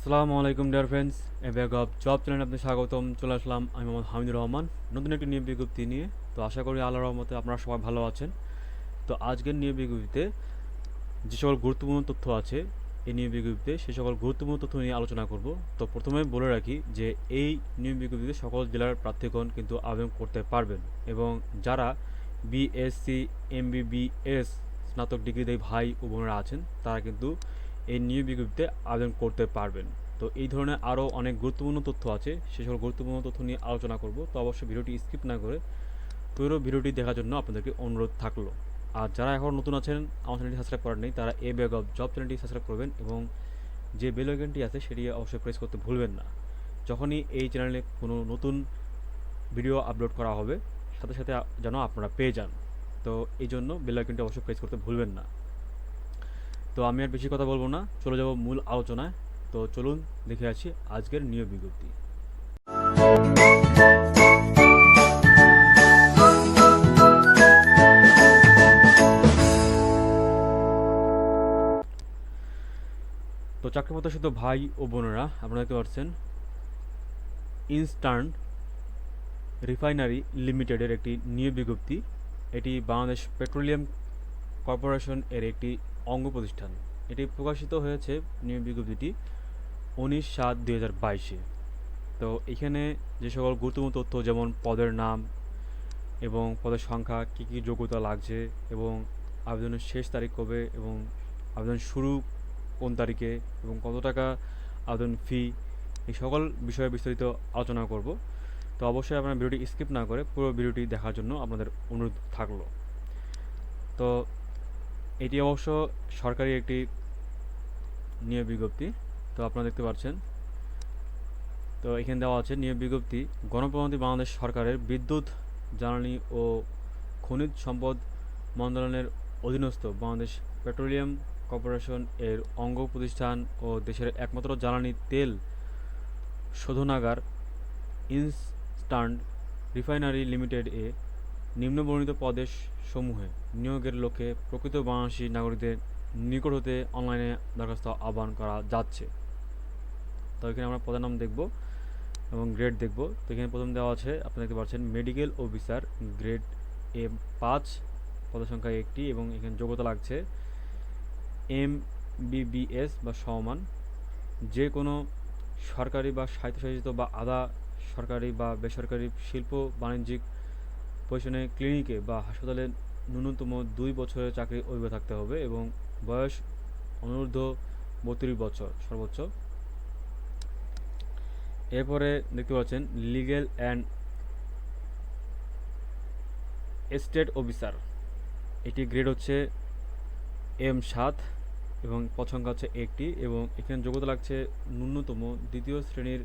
আসসালামু আলাইকুম dear friends, A bag of job চ্যানেলে আপনাদের স্বাগতম। চলে আসলাম আমি মোহাম্মদ হামিদুর রহমান নতুন একটি নিয়োগ বিজ্ঞপ্তি নিয়ে। তো আশা করি আল্লাহর রহমতে আপনারা সবাই ভালো আছেন। তো আজকের নিয়োগ বিজ্ঞপ্তিতে যে সকল গুরুত্বপূর্ণ তথ্য আছে, এই নিয়োগ বিজ্ঞপ্তিতে সে সকল গুরুত্বপূর্ণ তথ্য নিয়ে আলোচনা করব। তো প্রথমে বলে রাখি যে এই নিয়োগ বিজ্ঞপ্তিতে সকল জেলার প্রার্থীগণ কিন্তু আবেদন করতে পারবেন, এবং যারা বিএসসি এমবিবিএস স্নাতক ডিগ্রিধারী ভাই ও বোনেরা আছেন তারা কিন্তু এই নিয়োগ বিজ্ঞপ্তিতে আবেদন করতে পারবেন। তো এই ধরনের আরও অনেক গুরুত্বপূর্ণ তথ্য আছে, সে সকল গুরুত্বপূর্ণ তথ্য নিয়ে আলোচনা করব। তো অবশ্যই ভিডিওটি স্কিপ না করে পুরো ভিডিওটি দেখার জন্য আপনাদেরকে অনুরোধ থাকলো। আর যারা এখন নতুন আছেন, আমার চ্যানেলটি সাবস্ক্রাইব করেন নেই, তারা এ ব্যাগ অফ জব চ্যানেলটি সাবস্ক্রাইব করবেন, এবং যে বেল আইকনটি আছে সেটি অবশ্যই প্রেস করতে ভুলবেন না। যখনই এই চ্যানেলে কোনো নতুন ভিডিও আপলোড করা হবে সাথে সাথে যেন আপনারা পেয়ে যান। তো এই জন্য বেল আইকনটি অবশ্যই প্রেস করতে ভুলবেন না। তো আমি আর বেশি কথা বলবো না, চলে যাব মূল আলোচনায়। তো চলুন দেখে আসি আজকের নিয়োগ বিজ্ঞপ্তি। তো চাকরি প্রত্যাশিত ভাই ও বোনেরা, আপনারা দেখতে পাচ্ছেন ইনস্টার্ন রিফাইনারি লিমিটেডের একটি নিয়োগ বিজ্ঞপ্তি। এটি বাংলাদেশ পেট্রোলিয়াম কর্পোরেশন এর একটি অঙ্গ প্রতিষ্ঠান। এটি প্রকাশিত হয়েছে নিয়োগ বিজ্ঞপ্তিটি 19/7/2022-এ। তো এখানে যে সকল গুরুত্বপূর্ণ তথ্য, যেমন পদের নাম এবং পদের সংখ্যা, কী কী যোগ্যতা লাগছে, এবং আবেদনের শেষ তারিখ কবে, এবং আবেদন শুরু কোন তারিখে, এবং কত টাকা আবেদন ফি, এই সকল বিষয়ে বিস্তারিত আলোচনা করব। তো অবশ্যই আপনারা ভিডিওটি স্কিপ না করে পুরো ভিডিওটি দেখার জন্য আপনাদের অনুরোধ থাকলো। তো এটি অবশ্য সরকারি একটি নিয়োগ বিজ্ঞপ্তি। তো আপনারা দেখতে পাচ্ছেন, তো এখানে দেওয়া আছে নিয়োগ বিজ্ঞপ্তি গণপ্রজাতন্ত্রী বাংলাদেশ সরকারের বিদ্যুৎ জ্বালানি ও খনিজ সম্পদ মন্ত্রণালয়ের অধীনস্থ বাংলাদেশ পেট্রোলিয়াম কর্পোরেশন এর অঙ্গ প্রতিষ্ঠান ও দেশের একমাত্র জ্বালানি তেল শোধনাগার ইনস্টান্ট রিফাইনারি লিমিটেড এ নিম্নবর্ণিত পদের সমূহে নিয়োগের লক্ষ্যে প্রকৃত বাংলাদেশী নাগরিকদের নিকট হতে অনলাইনে দরখাস্ত আহ্বান করা যাচ্ছে। তো এখানে আমরা পদের নাম দেখব এবং গ্রেড দেখব। তো এখানে প্রথম দেওয়া আছে, আপনি দেখতে পাচ্ছেন মেডিকেল অফিসার গ্রেড A5, পদের সংখ্যা 1টি, এবং এখানে যোগ্যতা লাগছে MBBS বা সমান যে কোনো সরকারি বা স্বায়ত্তশাসিত বা আধা সরকারি বা বেসরকারি শিল্প বাণিজ্যিক প্রতিষ্ঠানে ক্লিনিকে বা হাসপাতালে ন্যূনতম 2 বছরের চাকরির অভিজ্ঞতা থাকতে হবে, এবং বয়স অনূর্ধ্ব 32 বছর সর্বোচ্চ। এরপরে দেখতে পাচ্ছেন লিগ্যাল অ্যান্ড এস্টেট অফিসার, এটি গ্রেড হচ্ছে M7, এবং পদ সংখ্যা হচ্ছে 1টি, এবং এখানে যোগ্যতা লাগছে ন্যূনতম দ্বিতীয় শ্রেণীর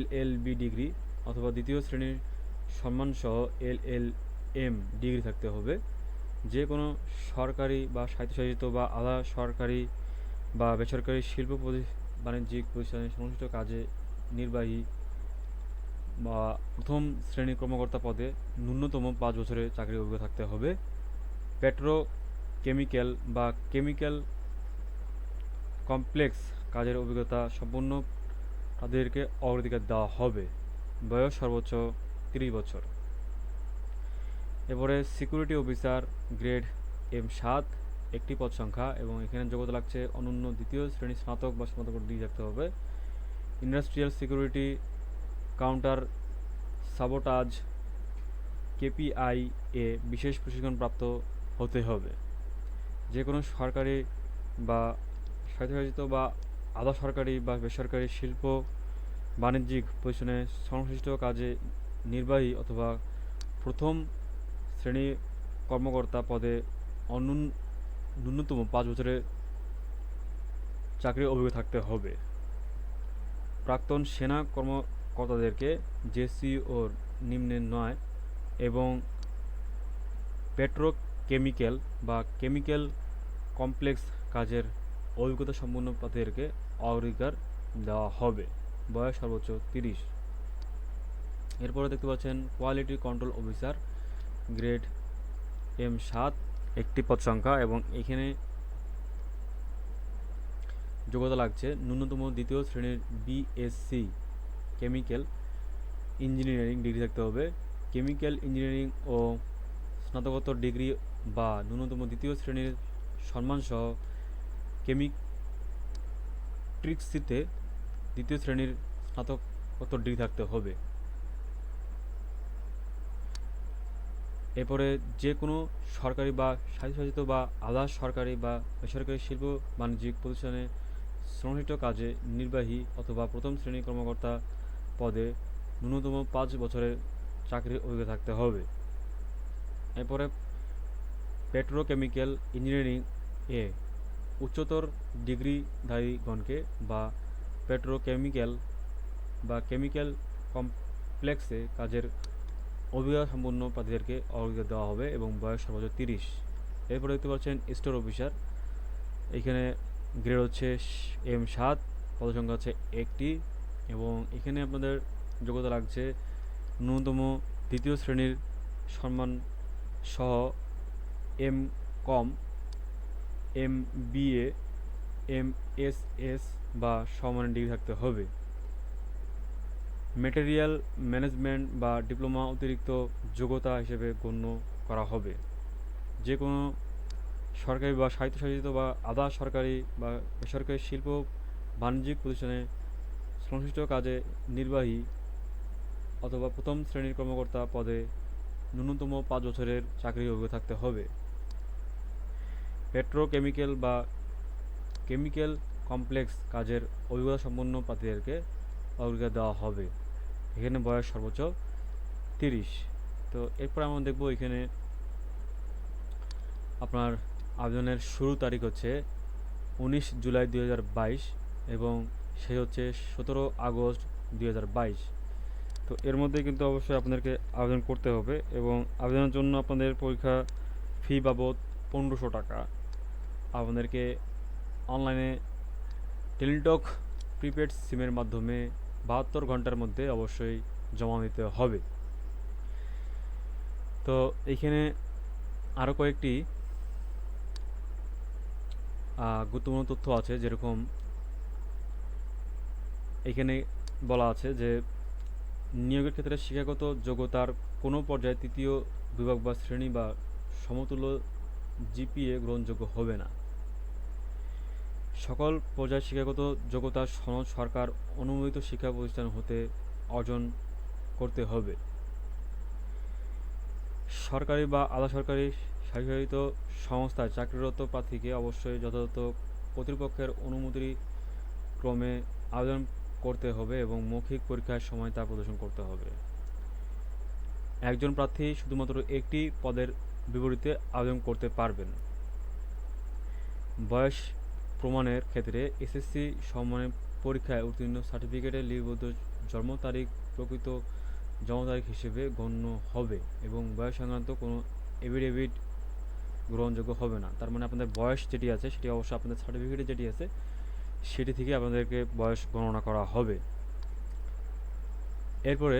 LLB ডিগ্রি অথবা দ্বিতীয় শ্রেণীর সম্মানসহ LLM ডিগ্রি থাকতে হবে। যে কোনো সরকারি বা স্বায়ত্তশাসিত বা আধা সরকারি বা বেসরকারি শিল্প বাণিজ্যিক প্রতিষ্ঠানে সংশ্লিষ্ট কাজে নির্বাহী বা প্রথম শ্রেণীর কর্মকর্তা পদে ন্যূনতম 5 বছরের চাকরির অভিজ্ঞতা থাকতে হবে। পেট্রো কেমিক্যাল বা কেমিক্যাল কমপ্লেক্স কাজের অভিজ্ঞতা সম্পন্ন তাদেরকে অগ্রাধিকার দেওয়া হবে। বয়স সর্বোচ্চ 30 বছর। এরপরে সিকিউরিটি অফিসার গ্রেড M7, একটি পদ সংখ্যা, এবং এখানে যোগ্যতা লাগছে অনন্য দ্বিতীয় শ্রেণী স্নাতক বা স্নাতক ডিগ্রি থাকতে হবে। Industrial security counter sabotage KPI এ বিশেষ প্রশিক্ষণপ্রাপ্ত হতে হবে। যে কোনো সরকারি বা স্বায়ত্তশাসিত বা আধা সরকারি বা বেসরকারি শিল্প বাণিজ্যিক প্রতিষ্ঠানে সংশ্লিষ্ট কাজে নির্বাহী অথবা প্রথম শ্রেণী কর্মকর্তা পদে ন্যূনতম 5 বছরের চাকরির অভিজ্ঞতা থাকতে হবে। প্রাক্তন সেনা কর্মকর্তাদেরকে JCO নিম্নে নয়, এবং পেট্রোকেমিক্যাল বা কেমিক্যাল কমপ্লেক্স কাজের অভিজ্ঞতা সম্পন্ন প্রার্থীদেরকে অগ্রাধিকার দেওয়া হবে। বয়স সর্বোচ্চ 30। এরপরে দেখতে পাচ্ছেন quality control officer grade M7, একটি পদ সংখ্যা, এবং এখানে যোগ্যতা লাগছে ন্যূনতম দ্বিতীয় শ্রেণীর বিএসসি কেমিক্যাল ইঞ্জিনিয়ারিং ডিগ্রি থাকতে হবে। কেমিক্যাল ইঞ্জিনিয়ারিং ও স্নাতকোত্তর ডিগ্রি বা ন্যূনতম দ্বিতীয় শ্রেণীর সম্মানসহ কেমিস্ট্রিক্সিতে দ্বিতীয় শ্রেণীর স্নাতকোত্তর ডিগ্রি থাকতে হবে। এরপরে যে কোনো সরকারি বা স্বায়ত্তশাসিত বা আধা সরকারি বা বেসরকারি শিল্প বাণিজ্যিক প্রতিষ্ঠানে সংশ্লিষ্ট কাজে নির্বাহী অথবা প্রথম শ্রেণীর কর্মকর্তা পদে ন্যূনতম 5 বছরের চাকরির অভিজ্ঞতা থাকতে হবে। এরপরে পেট্রোকেমিক্যাল ইঞ্জিনিয়ারিং এ উচ্চতর ডিগ্রিধারীগণকে বা পেট্রোকেমিক্যাল বা কেমিক্যাল কমপ্লেক্সে কাজের অভিজ্ঞতা সম্পন্ন প্রার্থীদেরকে অগ্রাধিকার দেওয়া হবে এবং বয়স সর্বোচ্চ 30। এরপরে দেখতে পাচ্ছেন স্টোর অফিসার, এখানে গ্রেড হচ্ছে M7, পদসংখ্যা হচ্ছে 1টি এবং এখানে আপনাদের যোগ্যতা লাগছে ন্যূনতম দ্বিতীয় শ্রেণীর সম্মান সহ M.Com, MBA, MSS বা সমমানের ডিগ্রি থাকতে হবে। ম্যাটেরিয়াল ম্যানেজমেন্ট বা ডিপ্লোমা অতিরিক্ত যোগ্যতা হিসেবে গণ্য করা হবে। যে কোনো সরকারি বা স্বায়ত্তশাসিত বা আধা সরকারি বা বেসরকারি শিল্প বাণিজ্যিক প্রতিষ্ঠানে সংশ্লিষ্ট কাজে নির্বাহী অথবা প্রথম শ্রেণীর কর্মকর্তা পদে ন্যূনতম 5 বছরের চাকরির অভিজ্ঞতা থাকতে হবে। পেট্রোকেমিক্যাল বা কেমিক্যাল কমপ্লেক্স কাজের অভিজ্ঞতা সম্পন্ন প্রার্থীদেরকে অগ্রাধিকার দেওয়া হবে। এখানে বয়স সর্বোচ্চ 30। তো এরপর আমরা দেখব এখানে আপনার আবেদনের শুরু তারিখ হচ্ছে 19 জুলাই 2022 এবং শেষ হচ্ছে 17 আগস্ট 2022। তো এর মধ্যে কিন্তু অবশ্যই আপনাদেরকে আবেদন করতে হবে এবং আবেদনের জন্য আপনাদের পরীক্ষা ফি বাবদ 1500 টাকা আপনাদেরকে অনলাইনে টেলিটক প্রিপেড সিমের মাধ্যমে 72 ঘন্টার মধ্যে অবশ্যই জমা দিতে হবে। তো এইখানে আরও কয়েকটি গুরুত্বপূর্ণ তথ্য আছে, যেরকম এখানে বলা আছে যে নিয়োগের ক্ষেত্রে শিক্ষাগত যোগ্যতার কোনো পর্যায়ে তৃতীয় বিভাগ বা শ্রেণী বা সমতুল্য জিপিএ গ্রহণযোগ্য হবে না। সকল পর্যায়ে শিক্ষাগত যোগ্যতার সনদ সরকার অনুমোদিত শিক্ষা প্রতিষ্ঠান হতে অর্জন করতে হবে। সরকারি বা আধা সরকারি স্বায়ত্তশাসিত সংস্থায় চাকরিরত প্রার্থীকে অবশ্যই যথাযথ কর্তৃপক্ষের অনুমতি ক্রমে আবেদন করতে হবে এবং মৌখিক পরীক্ষার সময় তা প্রদর্শন করতে হবে। একজন প্রার্থী শুধুমাত্র একটি পদের বিপরীতে আবেদন করতে পারবেন। বয়স প্রমাণের ক্ষেত্রে এসএসসি সমমানের পরীক্ষায় উত্তীর্ণ সার্টিফিকেটে লিপিবদ্ধ জন্ম তারিখ প্রকৃত জমা তারিখ হিসেবে গণ্য হবে এবং বয়স সংক্রান্ত কোনো এফিডেভিট গ্রহণযোগ্য হবে না। তার মানে আপনাদের বয়স যেটি আছে সেটি অবশ্যই আপনাদের সার্টিফিকেটে যেটি আছে সেটি থেকে আপনাদেরকে বয়স গণনা করা হবে। এরপরে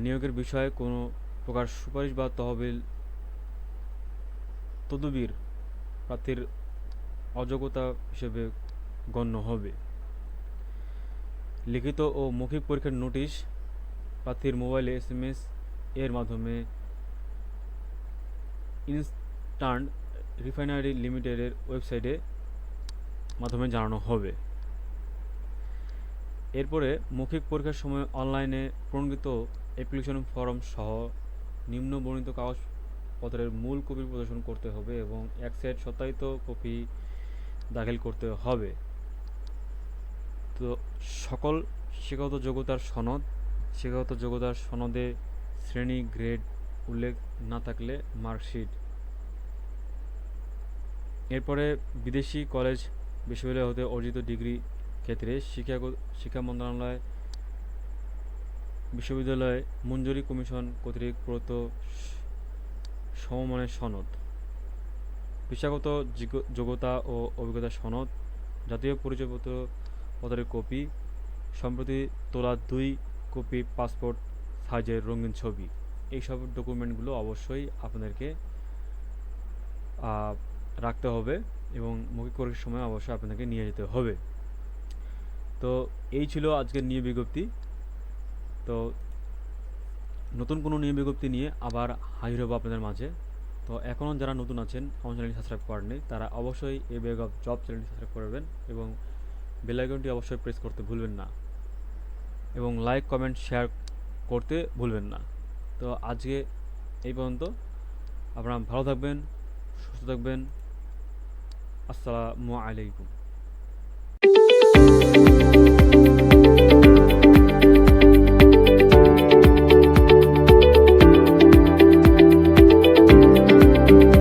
নিয়োগের বিষয়ে কোনো প্রকার সুপারিশ বা তদবির প্রার্থীর অযোগ্যতা হিসেবে গণ্য হবে। লিখিত ও মৌখিক পরীক্ষার নোটিশ প্রার্থীর মোবাইলে SMS এর মাধ্যমে ইনস্টান্ট রিফাইনারি লিমিটেডের ওয়েবসাইটে মাধ্যমে জানানো হবে। এরপরে মৌখিক পরীক্ষার সময় অনলাইনে প্রণীত অ্যাপ্লিকেশন ফর্ম সহ নিম্ন বর্ণিত কাগজপত্রের মূল কপি প্রদর্শন করতে হবে এবং এক সেট সত্যায়িত কপি দাখিল করতে হবে। তো সকল শিক্ষাগত যোগ্যতার সনদে শ্রেণী গ্রেড উল্লেখ না থাকলে মার্কশিট। এরপরে বিদেশি কলেজ বিশ্ববিদ্যালয় হতে অর্জিত ডিগ্রি ক্ষেত্রে শিক্ষা মন্ত্রণালয় বিশ্ববিদ্যালয় মঞ্জুরি কমিশন কর্তৃক প্রদত্ত সমমানের সনদ, পেশাগত যোগ্যতা ও অভিজ্ঞতা সনদ, জাতীয় পরিচয়পত্র পত্রের কপি, সম্প্রতি তোলা 2 কপি পাসপোর্ট সাইজের রঙিন ছবি, এইসব ডকুমেন্টগুলো অবশ্যই আপনাদেরকে রাখতে হবে এবং মৌখিক পরীক্ষার সময় অবশ্যই আপনাদেরকে নিয়ে যেতে হবে। তো এই ছিল আজকের নিয়োগ বিজ্ঞপ্তি। তো নতুন কোনো নিয়োগ বিজ্ঞপ্তি নিয়ে আবার হাজির হবো আপনাদের মাঝে। তো এখনও যারা নতুন আছেন আমার চ্যানেলটি সাবস্ক্রাইব করেননি তারা অবশ্যই এ ব্যাগ অফ জব চ্যানেলটি সাবস্ক্রাইব করবেন এবং বেল আইকনটি অবশ্যই প্রেস করতে ভুলবেন না এবং লাইক কমেন্ট শেয়ার করতে ভুলবেন না। তো আজকে এই পর্যন্ত। আপনারা ভালো থাকবেন, সুস্থ থাকবেন। আসসালামু আলাইকুম।